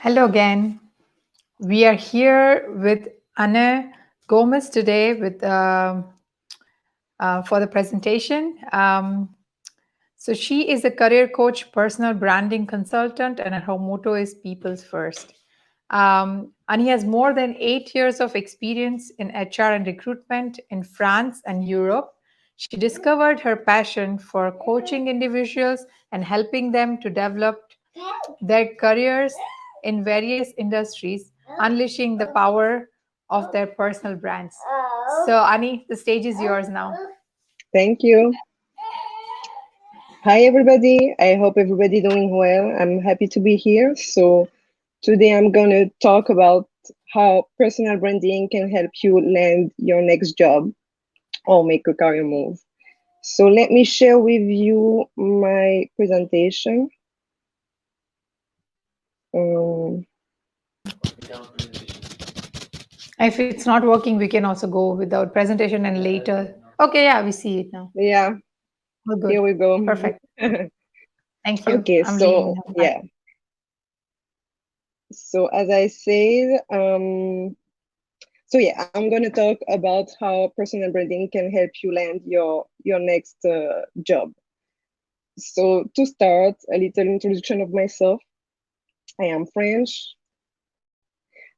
Hello again. We are here with Anne Gomes today with for the presentation. So she is a career coach, personal branding consultant, and her motto is "People's First." Annie has more than 8 years of experience in HR and recruitment in France and Europe. She discovered her passion for coaching individuals and helping them to develop their careers in various industries, unleashing the power of their personal brands. So, Ani, the stage is yours now. Thank you. Hi, everybody. I hope everybody doing well. I'm happy to be here. So today I'm going to talk about how personal branding can help you land your next job or make a career move. So let me share with you my presentation. Um, If it's not working, we can also go without presentation and later. Okay, yeah, we see it now. yeah, We're good. here we go. Perfect. Thank you. Okay, I'm leaving so now. Bye. yeah. So as I said, I'm gonna talk about how personal branding can help you land your next job. So to start, a little introduction of myself. I am French.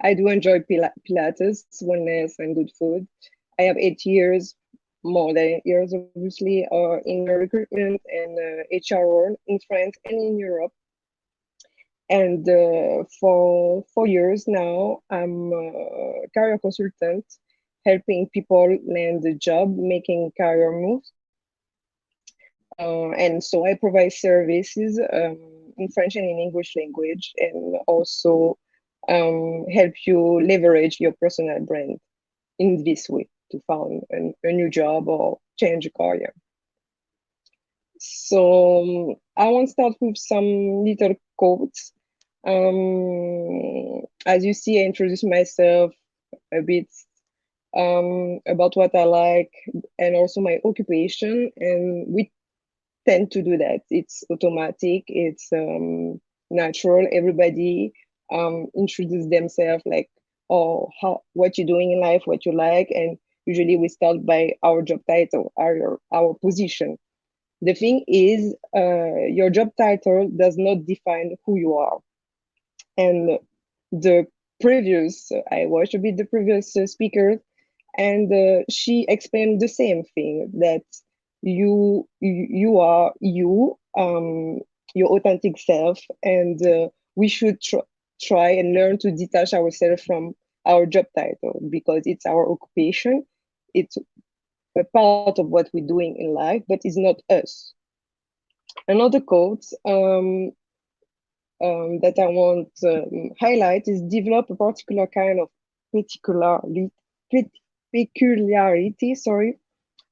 I do enjoy Pilates, wellness, and good food. I have 8 years, more than 8 years, obviously, in the recruitment and HR world in France and in Europe. And for 4 years now, I'm a career consultant, helping people land a job, making career moves. And so I provide services in French and in English language, and also help you leverage your personal brand in this way to find a new job or change a career. So I want to start with some little quotes. As you see, I introduce myself a bit about what I like and also my occupation, and we tend to do that. It's automatic, it's natural. Everybody introduce themselves like, oh, how what you're doing in life, what you like, and usually we start by our job title, our position. The thing is, your job title does not define who you are. And the I watched a bit the previous speaker, and she explained the same thing that you are you, your authentic self, and we should try and learn to detach ourselves from our job title because it's our occupation. It's a part of what we're doing in life, but it's not us. Another quote that I want to highlight is develop a particular kind of particularity, peculiarity, sorry.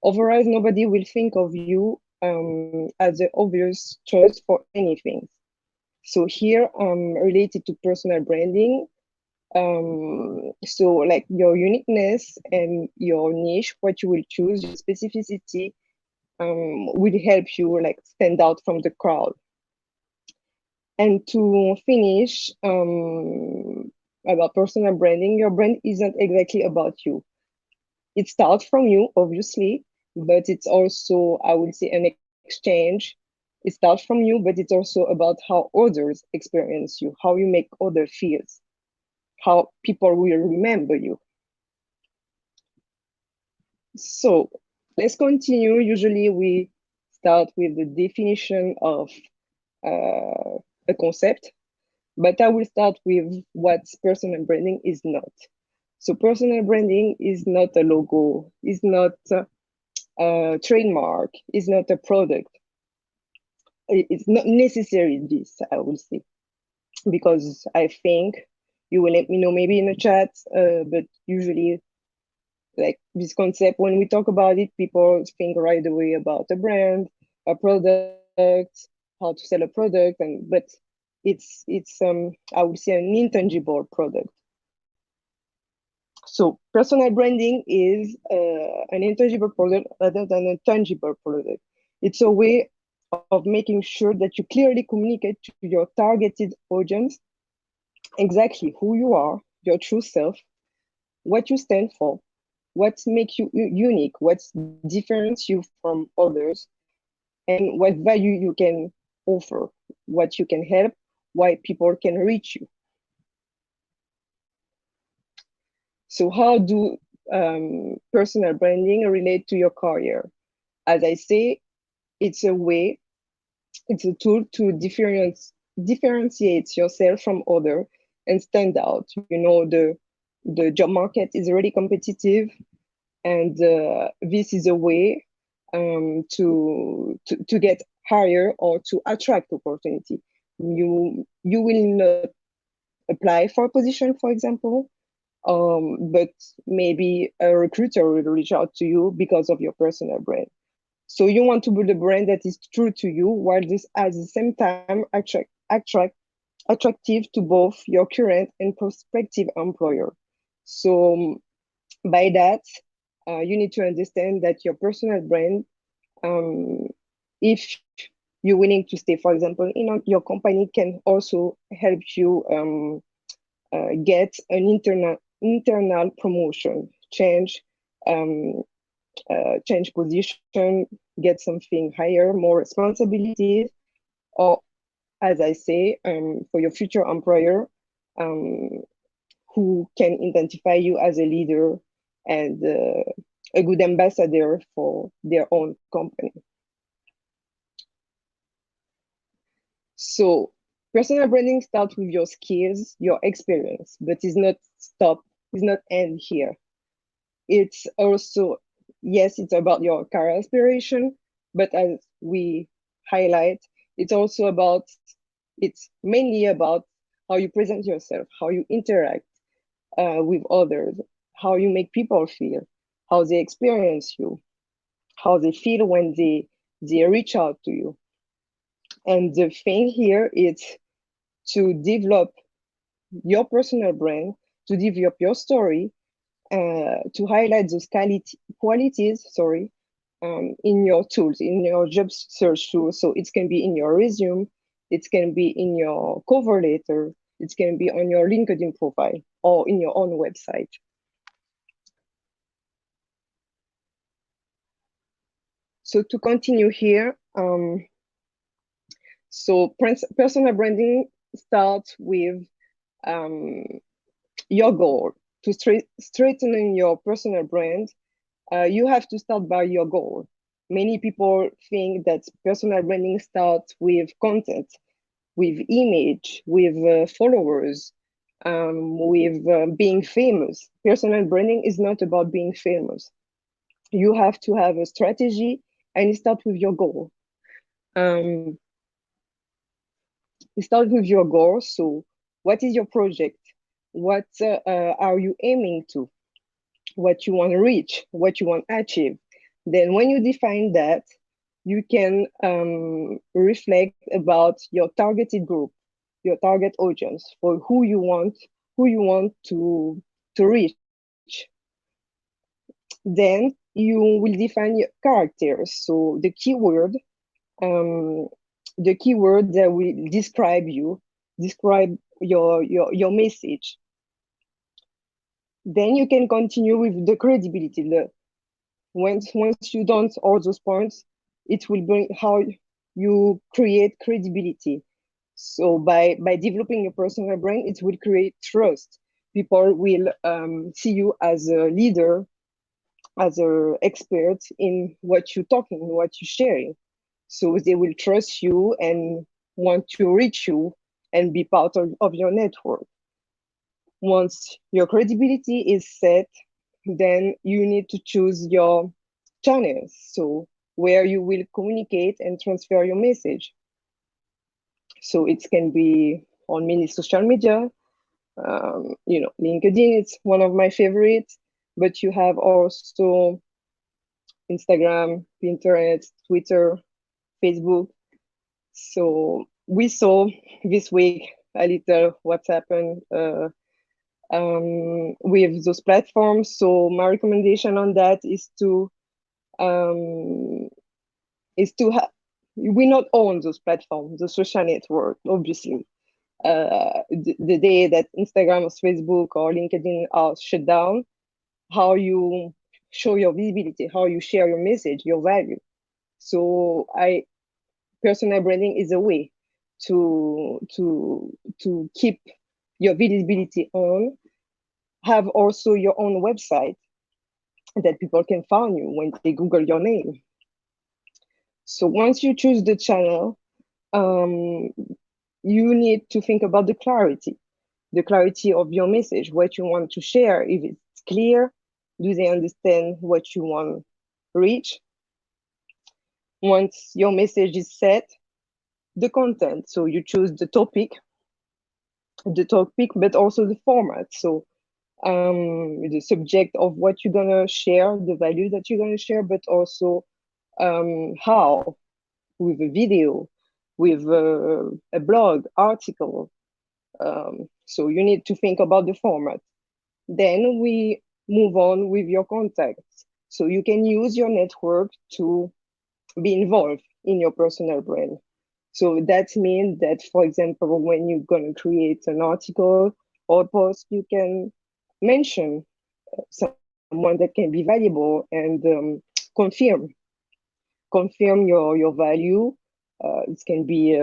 Otherwise, nobody will think of you as the obvious choice for anything. So here, related to personal branding, so like your uniqueness and your niche, what you will choose, your specificity, will help you like stand out from the crowd. And to finish, about personal branding, your brand isn't exactly about you. It starts from you, obviously, but it's also, I would say, an exchange. It starts from you, but it's also about how others experience you, how you make others feel, how people will remember you. So let's continue. Usually we start with the definition of a concept, but I will start with what personal branding is not. So personal branding is not a logo, is not a trademark, is not a product. It's not necessary this, I will say, because I think you will let me know maybe in the chat, but usually like this concept, when we talk about it, people think right away about a brand, a product, how to sell a product, but it's I would say an intangible product. So personal branding is an intangible product rather than a tangible product. It's a way of making sure that you clearly communicate to your targeted audience exactly who you are, your true self, what you stand for, what makes you unique, what differentiates you from others, and what value you can offer, what you can help, why people can reach you. So, how do personal branding relate to your career? As I say, it's a way, it's a tool to differentiate yourself from other and stand out. You know, the job market is really competitive, and this is a way to get higher or to attract opportunity. You will not apply for a position, for example, but maybe a recruiter will reach out to you because of your personal brand. So you want to build a brand that is true to you, while this at the same time attractive to both your current and prospective employer. So by that, you need to understand that your personal brand, um, if you're willing to stay, for example, in your company, can also help you get an internal promotion, um, change position, get something higher, more responsibilities, or as I say, for your future employer, um, who can identify you as a leader and a good ambassador for their own company. So personal branding starts with your skills, your experience, but is not end here. It's also, yes, it's about your career aspiration, but as we highlight, it's also about, it's mainly about how you present yourself, how you interact with others, how you make people feel, how they experience you, how they feel when they reach out to you. And the thing here is to develop your personal brand, to develop your story, to highlight those qualities, in your tools, in your job search tools. So it can be in your resume, it can be in your cover letter, it can be on your LinkedIn profile or in your own website. So to continue here, so personal branding starts with um, your goal. To strengthen your personal brand, you have to start by your goal. Many people think that personal branding starts with content, with image, with followers, with being famous. Personal branding is not about being famous. You have to have a strategy and start with your goal. Um, start with your goal. So, what is your project? What are you aiming to? What you want to reach? What you want to achieve? Then, when you define that, you can reflect about your targeted group, your target audience, for who you want to reach. Then you will define your characters. So um, the keyword that will describe you, describe your message. Then you can continue with the credibility. Once you done all those points, it will bring how you create credibility. So by developing your personal brand, it will create trust. People will see you as a leader, as an expert in what you're talking, what you're sharing. So they will trust you and want to reach you and be part of your network. Once your credibility is set, then you need to choose your channels. So where you will communicate and transfer your message. So it can be on many social media. LinkedIn is one of my favorites, but you have also Instagram, Pinterest, Twitter, Facebook. So we saw this week a little what's happened with those platforms. So my recommendation on that um, is to have we not own those platforms, the social network, obviously. the day that Instagram or Facebook or LinkedIn are shut down, how you show your visibility, how you share your message, your value. So I personal branding is a way to keep your visibility on, have also your own website that people can find you when they Google your name. So once you choose the channel, um, you need to think about the clarity of your message, what you want to share. If it's clear, do they understand what you want to reach? Once your message is set, the content. So you choose but also the format. So the subject of what you're gonna share, the value that you're gonna share, but also how, with a video, with a blog article. So you need to think about the format. Then we move on with your contacts. So you can use your network to be involved in your personal brand. So that means that, for example, when you're going to create an article or post, you can mention someone that can be valuable and confirm your value. It can be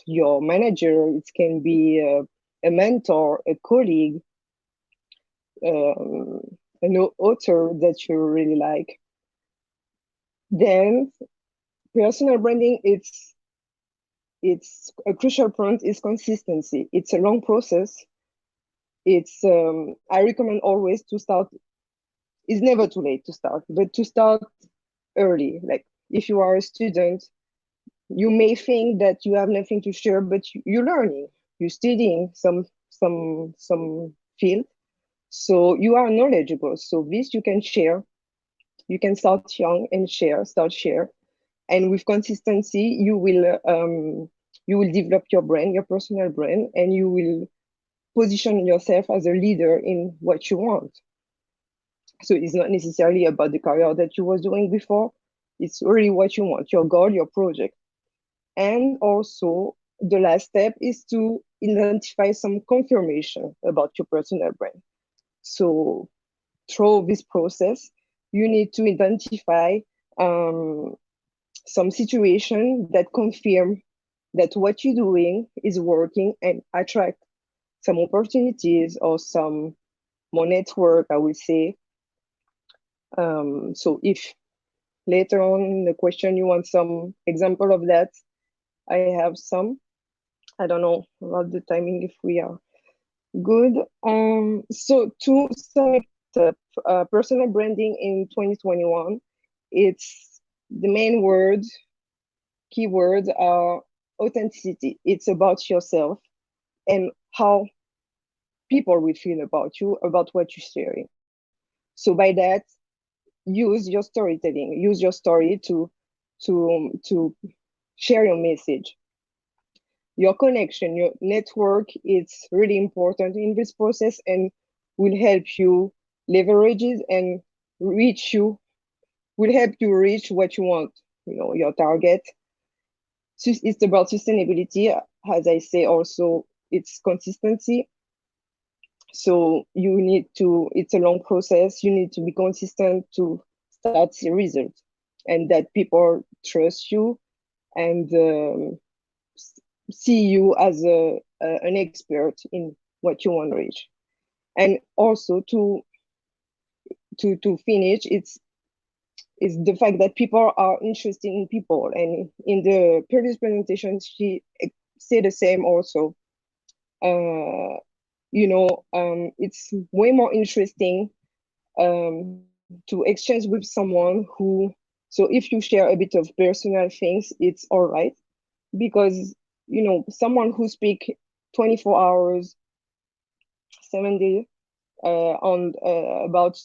your manager, it can be a mentor, a colleague, um, an author that you really like. Then personal branding, it's a crucial point is consistency. It's a long process. It's I recommend always to start. It's never too late to start, but to start early. Like if you are a student, you may think that you have nothing to share, but you're learning. You're studying some field, so you are knowledgeable. So this you can share. You can start young and start share, and with consistency, you will develop your brand, your personal brand, and you will position yourself as a leader in what you want. So it's not necessarily about the career that you was doing before. It's really what you want, your goal, your project. And also the last step is to identify some confirmation about your personal brand. So through this process, you need to identify um, some situation that confirm that what you're doing is working and attract some opportunities or some more network, I would say. So if later on in the question you want some example of that, I have some. I don't know about the timing if we are good. So to sum it up, personal branding in 2021, it's the main keywords are authenticity. It's about yourself and how people will feel about you, about what you're sharing. So by that, use your storytelling, use your story to share your message. Your connection, your network is really important in this process and will help you leverage it and reach you, will help you reach what you want, your target. So it's about sustainability. As I say, also, it's consistency. So you need to, it's a long process. You need to be consistent to start the results and that people trust you and see you as an expert in what you want to reach. And also to finish, it's the fact that people are interested in people. And in the previous presentation, she said the same also. It's way more interesting to exchange with someone who, so if you share a bit of personal things, it's all right, because someone who speak 24 hours 7 days on about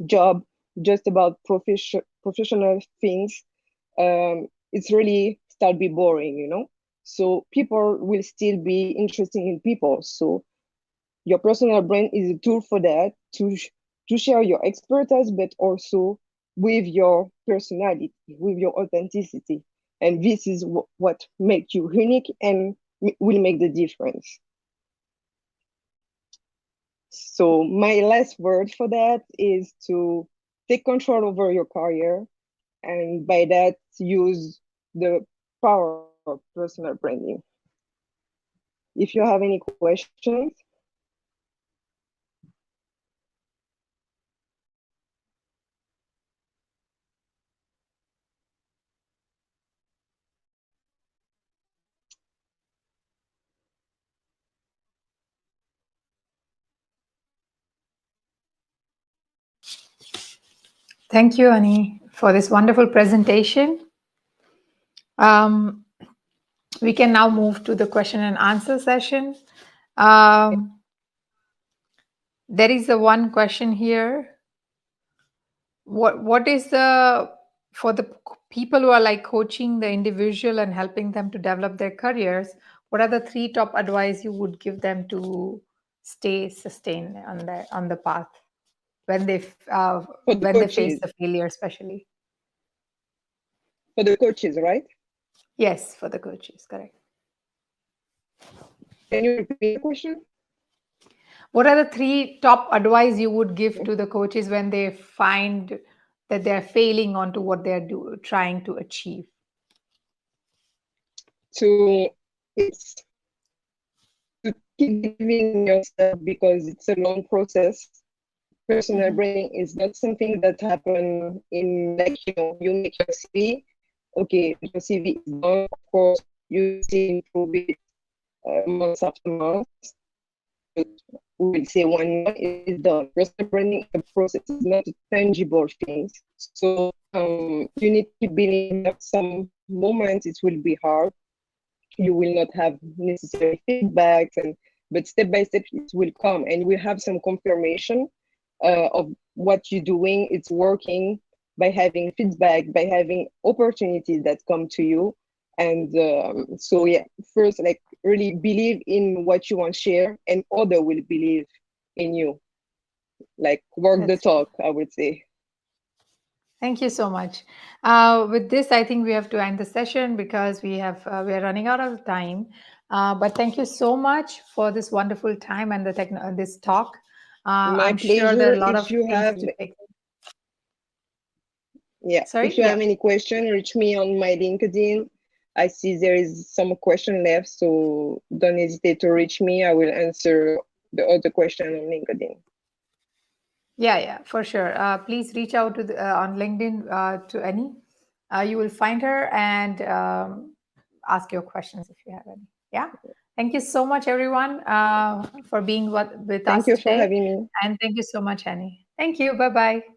job, just about professional things, it's really start be boring, so people will still be interested in people. So your personal brand is a tool for that, to share your expertise, but also with your personality, with your authenticity. And this is what makes you unique and will make the difference. So my last word for that is to take control over your career, and by that use the power of personal branding. If you have any questions. Thank you, Annie, for this wonderful presentation. Um, we can now move to the question and answer session. There is a one question here. What is the, for the people who are like coaching the individual and helping them to develop their careers, what are the 3 top advice you would give them to stay sustained on the path when For the when they face coaches, the failure, especially? for the coaches, right? Yes, for the coaches, correct. Can you repeat the question? What are the 3 top advice you would give to the coaches when they find that they're failing onto what they're trying to achieve? To it's to keep believing in yourself because it's a long process. Personal Mhm. branding is not something that happen in, like, you make your CV. Okay, your CV is done. Of course, you still improve it months after months. But we will say 1 year is done. Personal branding is a process. It's not a tangible thing. So you need to keep believing that some moments it will be hard. You will not have necessary feedbacks, and but step by step it will come, and you will have some confirmation of what you're doing. It's working by having feedback, by having opportunities that come to you. And so yeah, first, like, really believe in what you want to share, and other will believe in you. Like, work the That's talk, I would say. Thank you so much. With this, I think we have to end the session because we are running out of time. But thank you so much for this wonderful time and this talk. My I'm sure there are pleasure. a lot If of you things have, to take. yeah, if Sorry, you yeah. have any question, reach me on my LinkedIn. I see there is some question left, so don't hesitate to reach me. I will answer the other question on LinkedIn. Yeah, for sure. Please reach out on LinkedIn to Annie. You will find her and ask your questions if you have any. Yeah. Thank you so much, everyone, for being with Thank us you for today. having me. And thank you so much, Annie. Thank you. Bye bye.